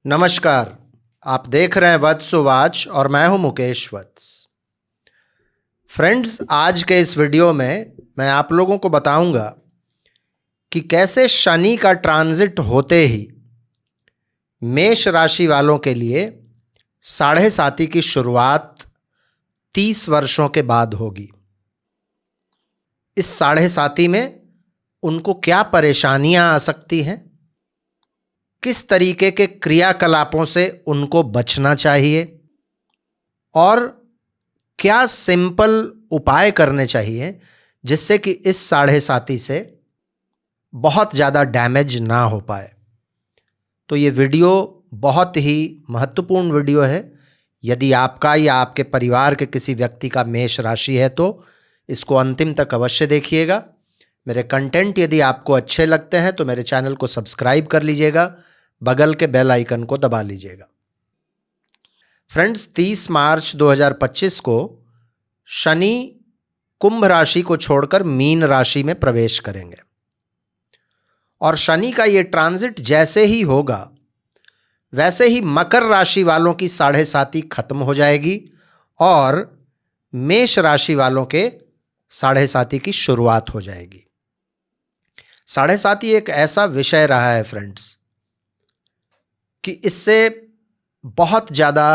नमस्कार। आप देख रहे हैं वत्स वाच और मैं हूं मुकेश वत्स। फ्रेंड्स, आज के इस वीडियो में मैं आप लोगों को बताऊंगा कि कैसे शनि का ट्रांजिट होते ही मेष राशि वालों के लिए साढ़े साती की शुरुआत 30 वर्षों के बाद होगी। इस साढ़े साती में उनको क्या परेशानियां आ सकती हैं, किस तरीके के क्रियाकलापों से उनको बचना चाहिए और क्या सिंपल उपाय करने चाहिए जिससे कि इस साढ़े साती से बहुत ज़्यादा डैमेज ना हो पाए। तो ये वीडियो बहुत ही महत्वपूर्ण वीडियो है। यदि आपका या आपके परिवार के किसी व्यक्ति का मेष राशि है तो इसको अंतिम तक अवश्य देखिएगा। मेरे कंटेंट यदि आपको अच्छे लगते हैं तो मेरे चैनल को सब्सक्राइब कर लीजिएगा, बगल के बेल आइकन को दबा लीजिएगा। फ्रेंड्स, 30 मार्च 2025 को शनि कुंभ राशि को छोड़कर मीन राशि में प्रवेश करेंगे और शनि का ये ट्रांजिट जैसे ही होगा वैसे ही मकर राशि वालों की साढ़े साती खत्म हो जाएगी और मेष राशि वालों के साढ़े साती की शुरुआत हो जाएगी। साढ़े साती एक ऐसा विषय रहा है फ्रेंड्स कि इससे बहुत ज़्यादा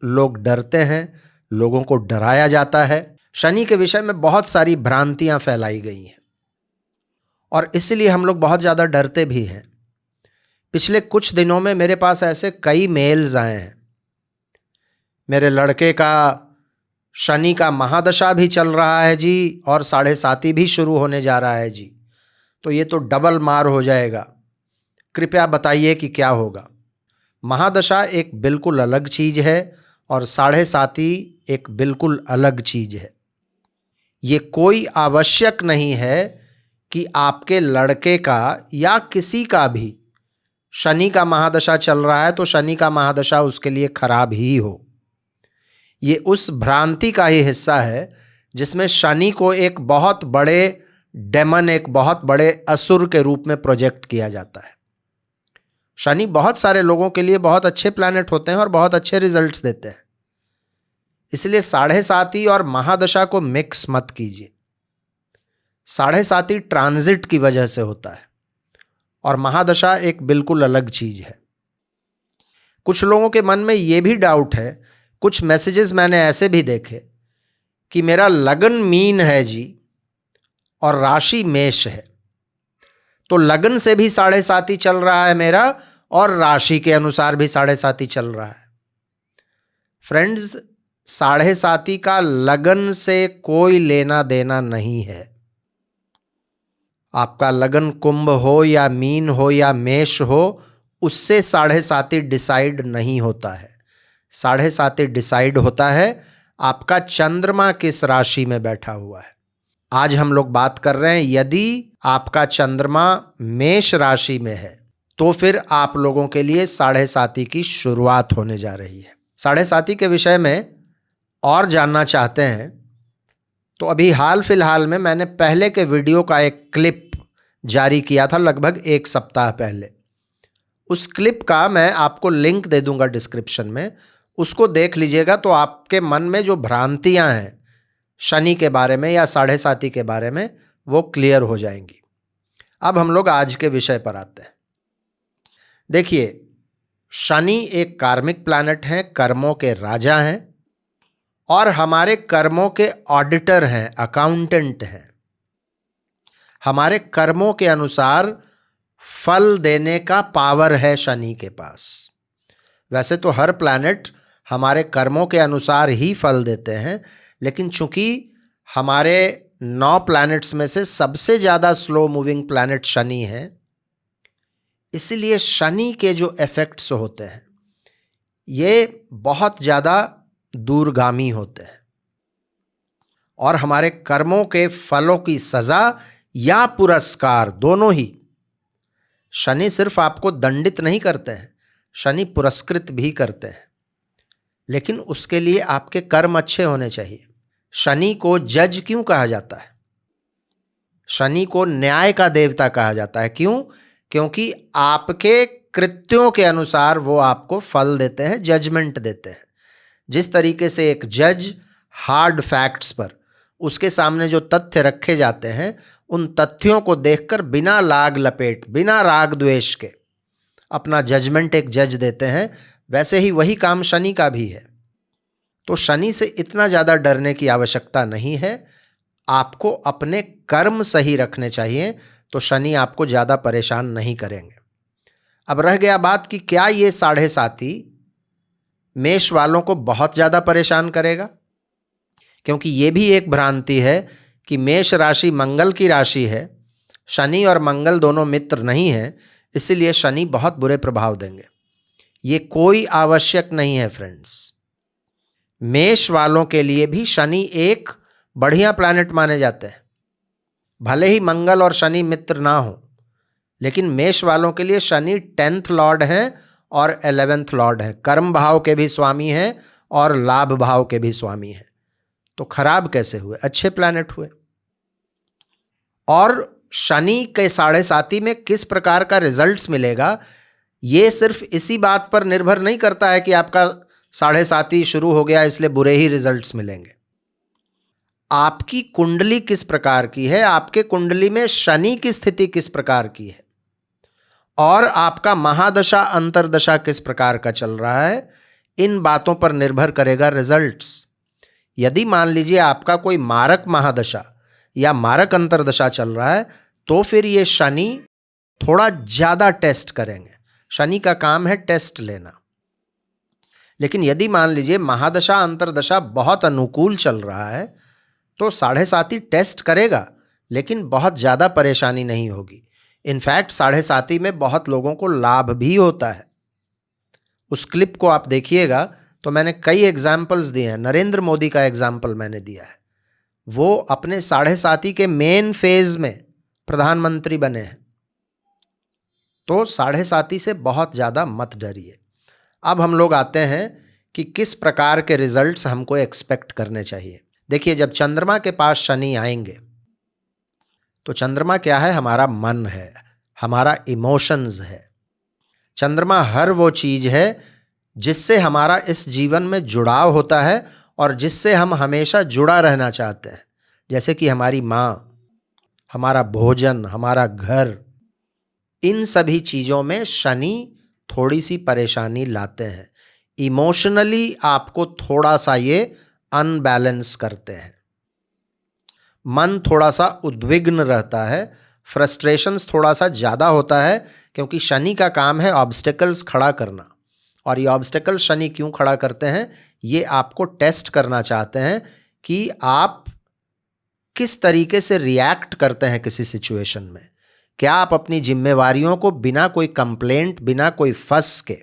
लोग डरते हैं, लोगों को डराया जाता है। शनि के विषय में बहुत सारी भ्रांतियां फैलाई गई हैं और इसलिए हम लोग बहुत ज़्यादा डरते भी हैं। पिछले कुछ दिनों में मेरे पास ऐसे कई मेल्स आए हैं। मेरे लड़के का शनि का महादशा भी चल रहा है जी और साढ़े साती भी शुरू होने जा रहा है जी, तो ये तो डबल मार हो जाएगा, कृपया बताइए कि क्या होगा। महादशा एक बिल्कुल अलग चीज़ है और साढ़े साती एक बिल्कुल अलग चीज़ है। ये कोई आवश्यक नहीं है कि आपके लड़के का या किसी का भी शनि का महादशा चल रहा है तो शनि का महादशा उसके लिए खराब ही हो। ये उस भ्रांति का ही हिस्सा है जिसमें शनि को एक बहुत बड़े डेमन, एक बहुत बड़े असुर के रूप में प्रोजेक्ट किया जाता है। शनि बहुत सारे लोगों के लिए बहुत अच्छे प्लैनेट होते हैं और बहुत अच्छे रिजल्ट्स देते हैं, इसलिए साढ़े साती और महादशा को मिक्स मत कीजिए। साढ़े साती ट्रांजिट की वजह से होता है और महादशा एक बिल्कुल अलग चीज है। कुछ लोगों के मन में ये भी डाउट है, कुछ मैसेजेस मैंने ऐसे भी देखे कि मेरा लगन मीन है जी और राशि मेष है, तो लगन से भी साढ़े साती चल रहा है मेरा और राशि के अनुसार भी साढ़े साती चल रहा है। फ्रेंड्स, साढ़े साती का लगन से कोई लेना देना नहीं है। आपका लगन कुंभ हो या मीन हो या मेष हो, उससे साढ़े साती डिसाइड नहीं होता है। साढ़े साती डिसाइड होता है आपका चंद्रमा किस राशि में बैठा हुआ है। आज हम लोग बात कर रहे हैं, यदि आपका चंद्रमा मेष राशि में है तो फिर आप लोगों के लिए साढ़े साती की शुरुआत होने जा रही है। साढ़े साती के विषय में और जानना चाहते हैं तो अभी हाल फिलहाल में मैंने पहले के वीडियो का एक क्लिप जारी किया था, लगभग एक सप्ताह पहले। उस क्लिप का मैं आपको लिंक दे दूंगा डिस्क्रिप्शन में, उसको देख लीजिएगा तो आपके मन में जो भ्रांतियां हैं शनि के बारे में या साढ़े साती के बारे में वो क्लियर हो जाएंगी। अब हम लोग आज के विषय पर आते हैं। देखिए, शनि एक कार्मिक प्लैनेट हैं, कर्मों के राजा हैं और हमारे कर्मों के ऑडिटर हैं, अकाउंटेंट हैं। हमारे कर्मों के अनुसार फल देने का पावर है शनि के पास। वैसे तो हर प्लैनेट हमारे कर्मों के अनुसार ही फल देते हैं, लेकिन चूंकि हमारे 9 प्लैनेट्स में से सबसे ज़्यादा स्लो मूविंग प्लैनेट शनि है, इसलिए शनि के जो इफेक्ट्स होते हैं ये बहुत ज़्यादा दूरगामी होते हैं और हमारे कर्मों के फलों की सज़ा या पुरस्कार दोनों ही, शनि सिर्फ आपको दंडित नहीं करते हैं, शनि पुरस्कृत भी करते हैं, लेकिन उसके लिए आपके कर्म अच्छे होने चाहिए। शनि को जज क्यों कहा जाता है? शनि को न्याय का देवता कहा जाता है। क्यों? क्योंकि आपके कृत्यों के अनुसार वो आपको फल देते हैं, जजमेंट देते हैं। जिस तरीके से एक जज हार्ड फैक्ट्स पर उसके सामने जो तथ्य रखे जाते हैं उन तथ्यों को देखकर बिना लाग लपेट, बिना राग द्वेष के अपना जजमेंट एक जज देते हैं, वैसे ही वही काम शनि का भी है। तो शनि से इतना ज़्यादा डरने की आवश्यकता नहीं है। आपको अपने कर्म सही रखने चाहिए तो शनि आपको ज़्यादा परेशान नहीं करेंगे। अब रह गया बात कि क्या ये 7.5 मेष वालों को बहुत ज़्यादा परेशान करेगा, क्योंकि ये भी एक भ्रांति है कि मेष राशि मंगल की राशि है, शनि और मंगल दोनों मित्र नहीं हैं, इसीलिए शनि बहुत बुरे प्रभाव देंगे। ये कोई आवश्यक नहीं है फ्रेंड्स। मेष वालों के लिए भी शनि एक बढ़िया प्लैनेट माने जाते हैं। भले ही मंगल और शनि मित्र ना हो, लेकिन मेष वालों के लिए शनि 10th लॉर्ड हैं और 11th लॉर्ड हैं, कर्म भाव के भी स्वामी हैं और लाभ भाव के भी स्वामी हैं। तो खराब कैसे हुए, अच्छे प्लैनेट हुए। और शनि के 7.5 में किस प्रकार का रिजल्ट्स मिलेगा, ये सिर्फ इसी बात पर निर्भर नहीं करता है कि आपका 7.5 शुरू हो गया इसलिए बुरे ही रिजल्ट्स मिलेंगे। आपकी कुंडली किस प्रकार की है, आपके कुंडली में शनि की स्थिति किस प्रकार की है और आपका महादशा अंतरदशा किस प्रकार का चल रहा है, इन बातों पर निर्भर करेगा रिजल्ट्स। यदि मान लीजिए आपका कोई मारक महादशा या मारक अंतरदशा चल रहा है तो फिर ये शनि थोड़ा ज़्यादा टेस्ट करेंगे। शनि का काम है टेस्ट लेना। लेकिन यदि मान लीजिए महादशा अंतरदशा बहुत अनुकूल चल रहा है तो 7.5 टेस्ट करेगा, लेकिन बहुत ज़्यादा परेशानी नहीं होगी। इनफैक्ट 7.5 में बहुत लोगों को लाभ भी होता है। उस क्लिप को आप देखिएगा तो मैंने कई एग्जाम्पल्स दिए हैं। नरेंद्र मोदी का एग्जाम्पल मैंने दिया है, वो अपने 7.5 के मेन फेज में प्रधानमंत्री बने हैं। तो 7.5 से बहुत ज़्यादा मत डरिए। अब हम लोग आते हैं कि किस प्रकार के रिजल्ट्स हमको एक्सपेक्ट करने चाहिए। देखिए, जब चंद्रमा के पास शनि आएंगे तो चंद्रमा क्या है, हमारा मन है, हमारा इमोशंस है। चंद्रमा हर वो चीज़ है जिससे हमारा इस जीवन में जुड़ाव होता है और जिससे हम हमेशा जुड़ा रहना चाहते हैं, जैसे कि हमारी माँ, हमारा भोजन, हमारा घर। इन सभी चीज़ों में शनि थोड़ी सी परेशानी लाते हैं। इमोशनली आपको थोड़ा सा ये अनबैलेंस करते हैं। मन थोड़ा सा उद्विग्न रहता है, फ्रस्ट्रेशंस थोड़ा सा ज़्यादा होता है, क्योंकि शनि का काम है ऑब्स्टेकल्स खड़ा करना। और ये ऑब्स्टेकल शनि क्यों खड़ा करते हैं, ये आपको टेस्ट करना चाहते हैं कि आप किस तरीके से रिएक्ट करते हैं किसी सिचुएशन में। क्या आप अपनी जिम्मेवारियों को बिना कोई कंप्लेंट, बिना कोई फंस के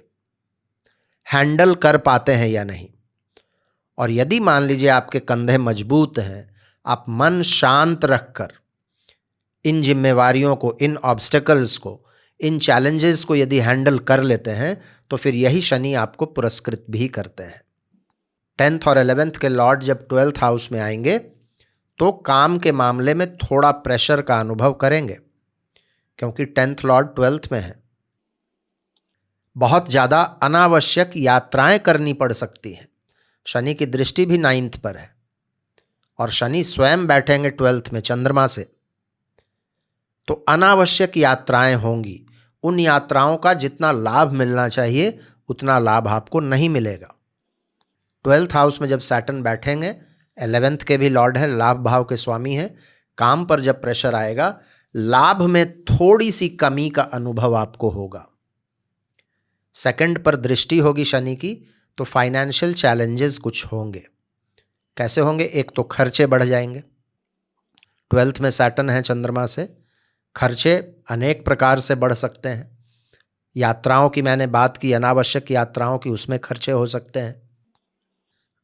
हैंडल कर पाते हैं या नहीं। और यदि मान लीजिए आपके कंधे मजबूत हैं, आप मन शांत रखकर इन जिम्मेवारियों को, इन ऑब्स्टेकल्स को, इन चैलेंजेस को यदि हैंडल कर लेते हैं तो फिर यही शनि आपको पुरस्कृत भी करते हैं। 10th और 11th के लॉर्ड जब 12th हाउस में आएंगे तो काम के मामले में थोड़ा प्रेशर का अनुभव करेंगे, क्योंकि 10th लॉर्ड 12th में है। बहुत ज़्यादा अनावश्यक यात्राएं करनी पड़ सकती हैं। शनि की दृष्टि भी 9th पर है और शनि स्वयं बैठेंगे 12th में चंद्रमा से, तो अनावश्यक यात्राएं होंगी। उन यात्राओं का जितना लाभ मिलना चाहिए उतना लाभ आपको नहीं मिलेगा। 12th हाउस में जब सैटर्न बैठेंगे, 11th के भी लॉर्ड हैं, लाभ भाव के स्वामी हैं, काम पर जब प्रेशर आएगा, लाभ में थोड़ी सी कमी का अनुभव आपको होगा। सेकंड पर दृष्टि होगी शनि की, तो फाइनेंशियल चैलेंजेस कुछ होंगे। कैसे होंगे, एक तो खर्चे बढ़ जाएंगे। 12th में सैटर्न है चंद्रमा से, खर्चे अनेक प्रकार से बढ़ सकते हैं। यात्राओं की मैंने बात की, अनावश्यक यात्राओं की, उसमें खर्चे हो सकते हैं।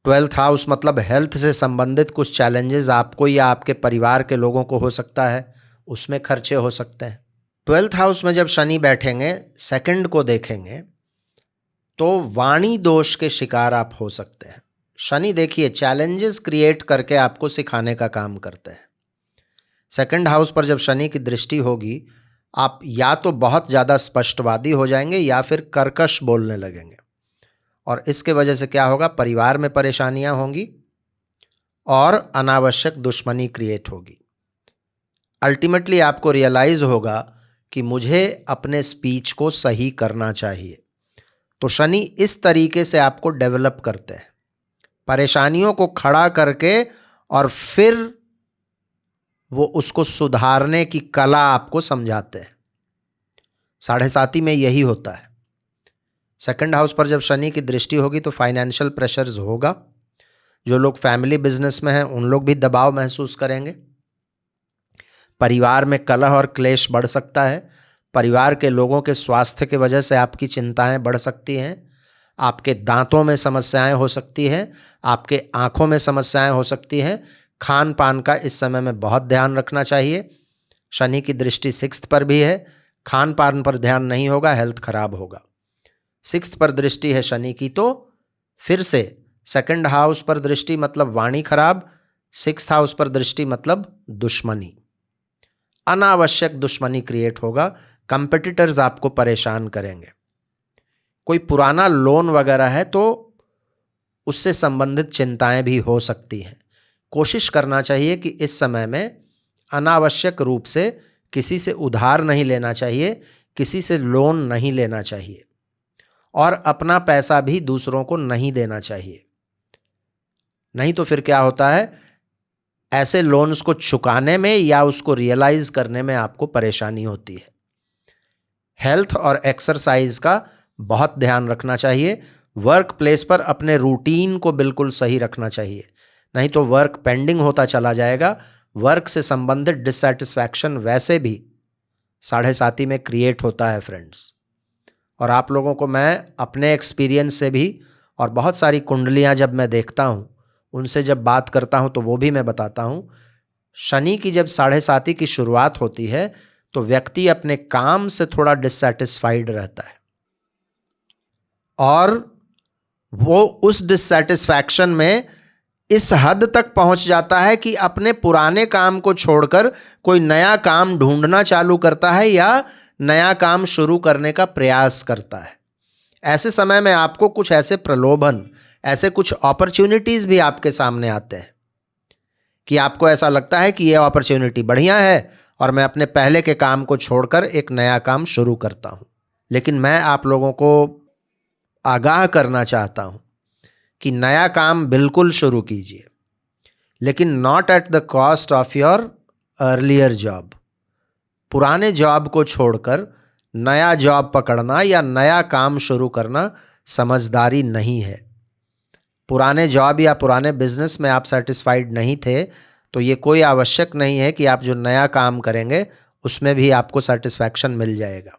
12th हाउस मतलब हेल्थ से संबंधित कुछ चैलेंजेस आपको या आपके परिवार के लोगों को हो सकता है, उसमें खर्चे हो सकते हैं। 12th हाउस में जब शनि बैठेंगे, सेकंड को देखेंगे तो वाणी दोष के शिकार आप हो सकते हैं। शनि देखिए चैलेंजेस क्रिएट करके आपको सिखाने का काम करते हैं। सेकंड हाउस पर जब शनि की दृष्टि होगी, आप या तो बहुत ज़्यादा स्पष्टवादी हो जाएंगे या फिर कर्कश बोलने लगेंगे, और इसके वजह से क्या होगा, परिवार में परेशानियां होंगी और अनावश्यक दुश्मनी क्रिएट होगी। अल्टीमेटली आपको रियलाइज होगा कि मुझे अपने स्पीच को सही करना चाहिए। तो शनि इस तरीके से आपको डेवलप करते हैं, परेशानियों को खड़ा करके और फिर वो उसको सुधारने की कला आपको समझाते हैं। साढ़े साती में यही होता है। सेकंड हाउस पर जब शनि की दृष्टि होगी तो फाइनेंशियल प्रेशर्स होगा। जो लोग फैमिली बिजनेस में हैं उन लोग भी दबाव महसूस करेंगे। परिवार में कलह और क्लेश बढ़ सकता है। परिवार के लोगों के स्वास्थ्य की वजह से आपकी चिंताएं बढ़ सकती हैं। आपके दांतों में समस्याएं हो सकती हैं, आपके आंखों में समस्याएं हो सकती हैं। खान पान का इस समय में बहुत ध्यान रखना चाहिए। शनि की दृष्टि 6th पर भी है, खान पान पर ध्यान नहीं होगा, हेल्थ खराब होगा। 6th पर दृष्टि है शनि की, तो फिर से सेकंड हाउस पर दृष्टि मतलब वाणी खराब, 6th हाउस पर दृष्टि मतलब दुश्मनी, अनावश्यक दुश्मनी क्रिएट होगा। कंपेटिटर्स आपको परेशान करेंगे। कोई पुराना लोन वगैरह है तो उससे संबंधित चिंताएं भी हो सकती हैं। कोशिश करना चाहिए कि इस समय में अनावश्यक रूप से किसी से उधार नहीं लेना चाहिए, किसी से लोन नहीं लेना चाहिए, और अपना पैसा भी दूसरों को नहीं देना चाहिए। नहीं तो फिर क्या होता है, ऐसे लोन्स को चुकाने में या उसको रियलाइज करने में आपको परेशानी होती है। हेल्थ और एक्सरसाइज का बहुत ध्यान रखना चाहिए। वर्क प्लेस पर अपने रूटीन को बिल्कुल सही रखना चाहिए, नहीं तो वर्क पेंडिंग होता चला जाएगा। वर्क से संबंधित डिससैटिस्फैक्शन वैसे भी साढ़े साती में क्रिएट होता है फ्रेंड्स। और आप लोगों को मैं अपने एक्सपीरियंस से भी, और बहुत सारी कुंडलियां जब मैं देखता हूं, उनसे जब बात करता हूं तो वो भी मैं बताता हूं। शनि की जब साढ़े साती की शुरुआत होती है तो व्यक्ति अपने काम से थोड़ा डिससैटिस्फाइड रहता है, और वो उस डिससैटिस्फैक्शन में इस हद तक पहुंच जाता है कि अपने पुराने काम को छोड़कर कोई नया काम ढूंढना चालू करता है या नया काम शुरू करने का प्रयास करता है। ऐसे समय में आपको कुछ ऐसे प्रलोभन, ऐसे कुछ अपॉर्चुनिटीज भी आपके सामने आते हैं कि आपको ऐसा लगता है कि यह अपॉर्चुनिटी बढ़िया है और मैं अपने पहले के काम को छोड़कर एक नया काम शुरू करता हूं। लेकिन मैं आप लोगों को आगाह करना चाहता हूं कि नया काम बिल्कुल शुरू कीजिए, लेकिन not at the cost of your earlier job. पुराने जॉब को छोड़कर नया जॉब पकड़ना या नया काम शुरू करना समझदारी नहीं है। पुराने जॉब या पुराने बिजनेस में आप सेटिस्फाइड नहीं थे तो ये कोई आवश्यक नहीं है कि आप जो नया काम करेंगे उसमें भी आपको सेटिस्फैक्शन मिल जाएगा।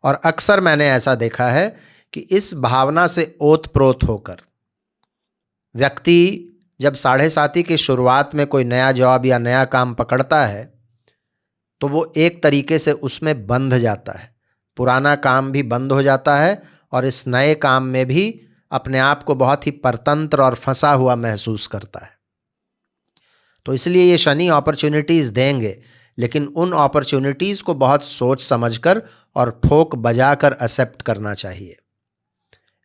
और अक्सर मैंने ऐसा देखा है कि इस भावना से ओत-प्रोत होकर व्यक्ति जब साढ़े साती की शुरुआत में कोई नया जॉब या नया काम पकड़ता है तो वो एक तरीके से उसमें बंध जाता है। पुराना काम भी बंद हो जाता है और इस नए काम में भी अपने आप को बहुत ही परतंत्र और फंसा हुआ महसूस करता है। तो इसलिए ये शनि अपॉर्चुनिटीज़ देंगे, लेकिन उन अपॉर्चुनिटीज़ को बहुत सोच समझकर और ठोक बजाकर एक्सेप्ट करना चाहिए।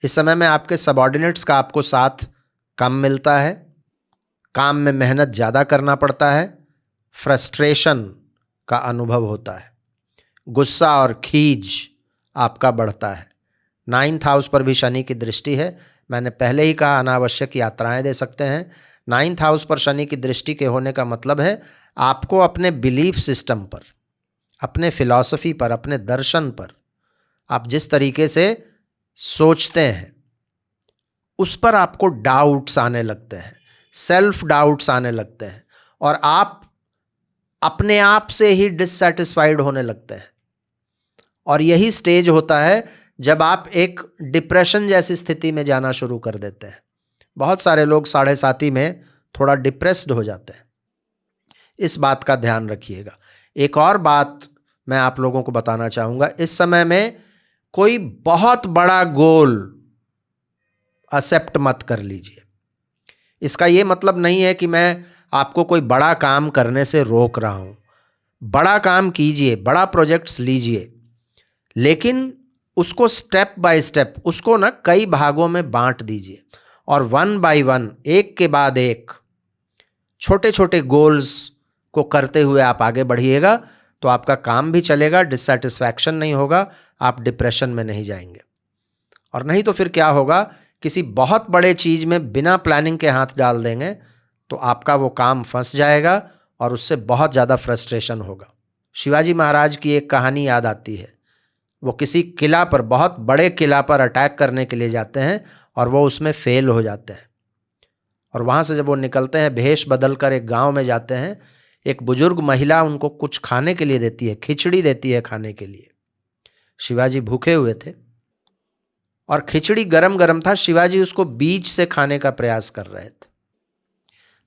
इस समय में आपके सबऑर्डिनेट्स का आपको साथ कम मिलता है, काम में मेहनत ज़्यादा करना पड़ता है, फ्रस्ट्रेशन का अनुभव होता है, गुस्सा और खीज आपका बढ़ता है। 9th हाउस पर भी शनि की दृष्टि है। मैंने पहले ही कहा अनावश्यक यात्राएं दे सकते हैं। 9th हाउस पर शनि की दृष्टि के होने का मतलब है आपको अपने बिलीफ सिस्टम पर, अपने फिलॉसफी पर, अपने दर्शन पर, आप जिस तरीके से सोचते हैं उस पर आपको डाउट्स आने लगते हैं, सेल्फ डाउट्स आने लगते हैं, और आप अपने आप से ही डिससैटिस्फाइड होने लगते हैं। और यही स्टेज होता है जब आप एक डिप्रेशन जैसी स्थिति में जाना शुरू कर देते हैं। बहुत सारे लोग साढ़े साती में थोड़ा डिप्रेस्ड हो जाते हैं। इस बात का ध्यान रखिएगा। एक और बात मैं आप लोगों को बताना चाहूँगा, इस समय में कोई बहुत बड़ा गोल एक्सेप्ट मत कर लीजिए। इसका ये मतलब नहीं है कि मैं आपको कोई बड़ा काम करने से रोक रहा हूँ। बड़ा काम कीजिए, बड़ा प्रोजेक्ट्स लीजिए, लेकिन उसको स्टेप बाय स्टेप, उसको ना कई भागों में बांट दीजिए और वन बाय वन, एक के बाद एक छोटे छोटे गोल्स को करते हुए आप आगे बढ़िएगा तो आपका काम भी चलेगा, डिससैटिस्फैक्शन नहीं होगा, आप डिप्रेशन में नहीं जाएंगे। और नहीं तो फिर क्या होगा, किसी बहुत बड़े चीज़ में बिना प्लानिंग के हाथ डाल देंगे तो आपका वो काम फंस जाएगा और उससे बहुत ज़्यादा फ्रस्ट्रेशन होगा। शिवाजी महाराज की एक कहानी याद आती है। वो किसी किला पर, बहुत बड़े किला पर अटैक करने के लिए जाते हैं और वो उसमें फेल हो जाते हैं। और वहाँ से जब वो निकलते हैं, भेष बदल कर एक गाँव में जाते हैं, एक बुजुर्ग महिला उनको कुछ खाने के लिए देती है, खिचड़ी देती है खाने के लिए। शिवाजी भूखे हुए थे और खिचड़ी गरम गरम था, शिवाजी उसको बीच से खाने का प्रयास कर रहे थे।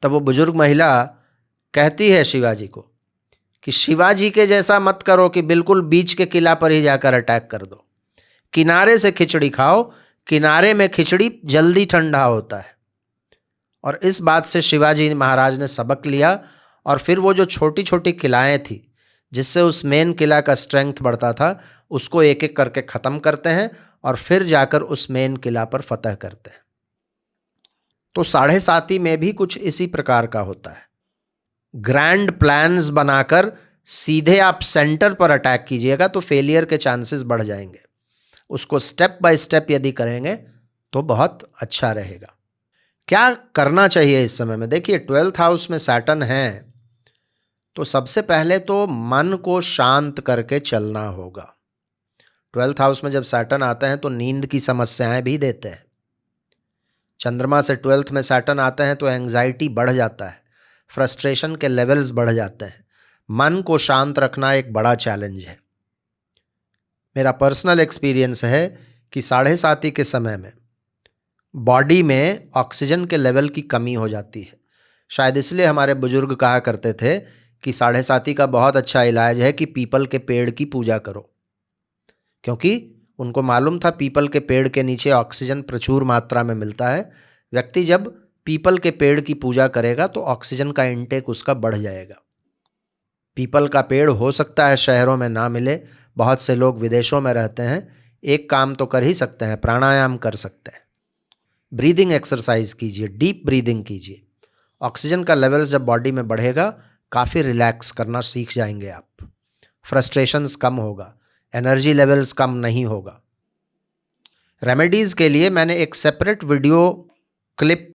तब वो बुजुर्ग महिला कहती है शिवाजी को कि शिवाजी के जैसा मत करो कि बिल्कुल बीच के किला पर ही जाकर अटैक कर दो, किनारे से खिचड़ी खाओ, किनारे में खिचड़ी जल्दी ठंडा होता है। और इस बात से शिवाजी महाराज ने सबक लिया और फिर वो जो छोटी छोटी किलाएं थी जिससे उस मेन किला का स्ट्रेंथ बढ़ता था, उसको एक एक करके ख़त्म करते हैं और फिर जाकर उस मेन किला पर फतह करते हैं। तो 7.5 में भी कुछ इसी प्रकार का होता है। ग्रैंड प्लान्स बनाकर सीधे आप सेंटर पर अटैक कीजिएगा तो फेलियर के चांसेस बढ़ जाएंगे। उसको स्टेप बाय स्टेप यदि करेंगे तो बहुत अच्छा रहेगा। क्या करना चाहिए इस समय में? देखिए, 12th हाउस में सैटर्न है तो सबसे पहले तो मन को शांत करके चलना होगा। 12th हाउस में जब सैटर्न आते हैं तो नींद की समस्याएं भी देते हैं। चंद्रमा से 12th में सैटर्न आते हैं तो एंग्जाइटी बढ़ जाता है, फ्रस्ट्रेशन के लेवल्स बढ़ जाते हैं। मन को शांत रखना एक बड़ा चैलेंज है। मेरा पर्सनल एक्सपीरियंस है कि 7:30 के समय में बॉडी में ऑक्सीजन के लेवल की कमी हो जाती है। शायद इसलिए हमारे बुजुर्ग कहा करते थे कि 7:30 का बहुत अच्छा इलाज है कि पीपल के पेड़ की पूजा करो, क्योंकि उनको मालूम था पीपल के पेड़ के नीचे ऑक्सीजन प्रचुर मात्रा में मिलता है। व्यक्ति जब पीपल के पेड़ की पूजा करेगा तो ऑक्सीजन का इंटेक उसका बढ़ जाएगा। पीपल का पेड़ हो सकता है शहरों में ना मिले, बहुत से लोग विदेशों में रहते हैं, एक काम तो कर ही सकते हैं, प्राणायाम कर सकते हैं, ब्रीदिंग एक्सरसाइज कीजिए, डीप ब्रीदिंग कीजिए। ऑक्सीजन का लेवल जब बॉडी में बढ़ेगा, काफ़ी रिलैक्स करना सीख जाएंगे आप, फ्रस्ट्रेशंस कम होगा, एनर्जी लेवल्स कम नहीं होगा। रेमेडीज़ के लिए मैंने एक सेपरेट वीडियो क्लिप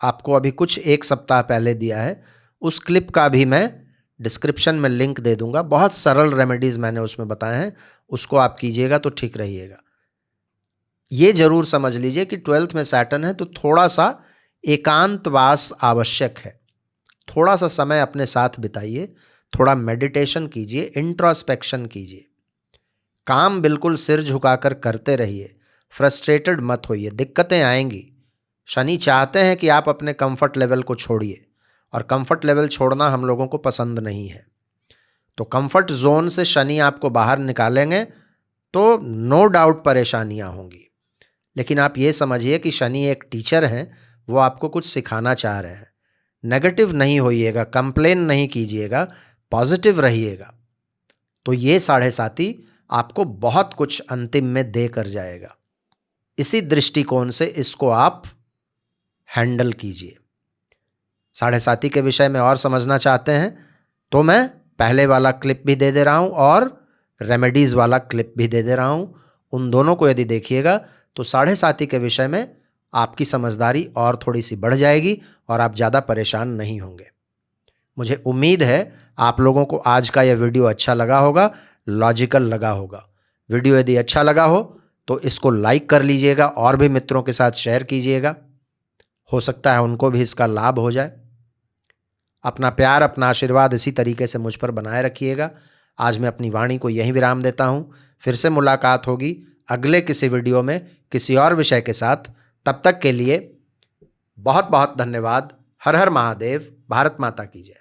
आपको अभी कुछ एक सप्ताह पहले दिया है, उस क्लिप का भी मैं डिस्क्रिप्शन में लिंक दे दूंगा। बहुत सरल रेमेडीज़ मैंने उसमें बताए हैं, उसको आप कीजिएगा तो ठीक रहिएगा। ये जरूर समझ लीजिए कि 12th में सैटर्न है तो थोड़ा सा एकांतवास आवश्यक है। थोड़ा सा समय अपने साथ बिताइए, थोड़ा मेडिटेशन कीजिए, इंट्रोस्पेक्शन कीजिए। काम बिल्कुल सिर झुकाकर करते रहिए, फ्रस्ट्रेटेड मत होइए, दिक्कतें आएंगी। शनि चाहते हैं कि आप अपने कंफर्ट लेवल को छोड़िए और कंफर्ट लेवल छोड़ना हम लोगों को पसंद नहीं है। तो कंफर्ट जोन से शनि आपको बाहर निकालेंगे तो नो डाउट परेशानियां होंगी, लेकिन आप ये समझिए कि शनि एक टीचर हैं, वो आपको कुछ सिखाना चाह रहे हैं। नेगेटिव नहीं होइएगा, कंप्लेन नहीं कीजिएगा, पॉजिटिव रहिएगा। तो ये 7:30 आपको बहुत कुछ अंतिम में दे कर जाएगा। इसी दृष्टिकोण से इसको आप हैंडल कीजिए। 7:30 के विषय में और समझना चाहते हैं तो मैं पहले वाला क्लिप भी दे रहा हूं और रेमेडीज़ वाला क्लिप भी दे रहा हूं। उन दोनों को यदि देखिएगा तो 7:30 के विषय में आपकी समझदारी और थोड़ी सी बढ़ जाएगी और आप ज़्यादा परेशान नहीं होंगे। मुझे उम्मीद है आप लोगों को आज का यह वीडियो अच्छा लगा होगा, लॉजिकल लगा होगा। वीडियो यदि अच्छा लगा हो तो इसको लाइक कर लीजिएगा और भी मित्रों के साथ शेयर कीजिएगा, हो सकता है उनको भी इसका लाभ हो जाए। अपना प्यार, अपना आशीर्वाद इसी तरीके से मुझ पर बनाए रखिएगा। आज मैं अपनी वाणी को यहीं विराम देता हूँ। फिर से मुलाकात होगी अगले किसी वीडियो में किसी और विषय के साथ। तब तक के लिए बहुत बहुत धन्यवाद। हर हर महादेव। भारत माता की जय।